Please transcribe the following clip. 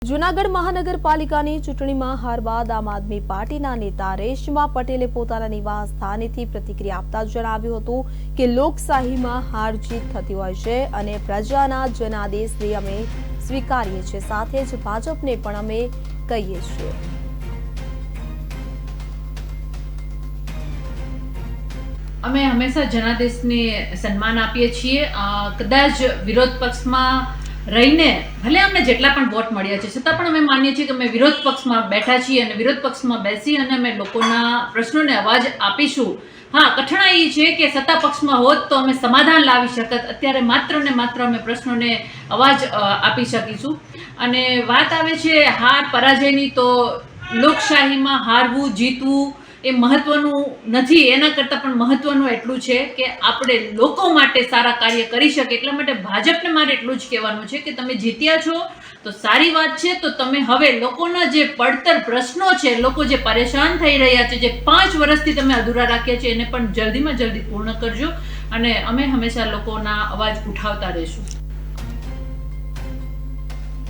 જૂનાગઢ મહાનગરપાલિકાની ચૂંટણીમાં હાર બાદ આમ આદમી પાર્ટીના નેતા રેશમા પટેલે પોતાના નિવાસ સ્થાનેથી પ્રતિક્રિયા આપતા જણાવ્યું હતું કે લોકશાહીમાં હાર જીત થતી હોય છે અને પ્રજાના જનાદેશને અમે સ્વીકારીએ છીએ, સાથે જ ભાજપને પણ અમે કહીએ છીએ। અમે હંમેશા જનાદેશને સન્માન આપીએ છીએ। કદાચ વિરોધ પક્ષમાં રહીને ભલે અમને જેટલા પણ વોટ મળ્યા છે છતાં પણ અમે માનીએ છીએ કે અમે વિરોધ પક્ષમાં બેઠા છીએ અને વિરોધ પક્ષમાં બેસી અને અમે લોકોના પ્રશ્નોને અવાજ આપીશું। હા, કઠણાઈ છે કે સત્તા પક્ષમાં હોત તો અમે સમાધાન લાવી શકત, અત્યારે માત્ર ને માત્ર અમે પ્રશ્નોને અવાજ આપી શકીશું। અને વાત આવે છે હાર પરાજયની, તો લોકશાહીમાં હારવું જીતવું એ મહત્વનું નથી, એના કરતાં પણ મહત્વનું એટલું છે કે આપણે લોકો માટે સારા કાર્ય કરી શકીએ। એટલા માટે ભાજપને મારે એટલું જ કહેવાનું છે કે તમે જીત્યા છો તો સારી વાત છે, તો તમે હવે લોકોના જે પડતર પ્રશ્નો છે, લોકો જે પરેશાન થઈ રહ્યા છે, જે 5 વર્ષથી તમે અધૂરા રાખ્યા છે, એને પણ જલ્દીમાં જલ્દી પૂર્ણ કરજો અને અમે હંમેશા લોકોના અવાજ ઉઠાવતા રહીશું।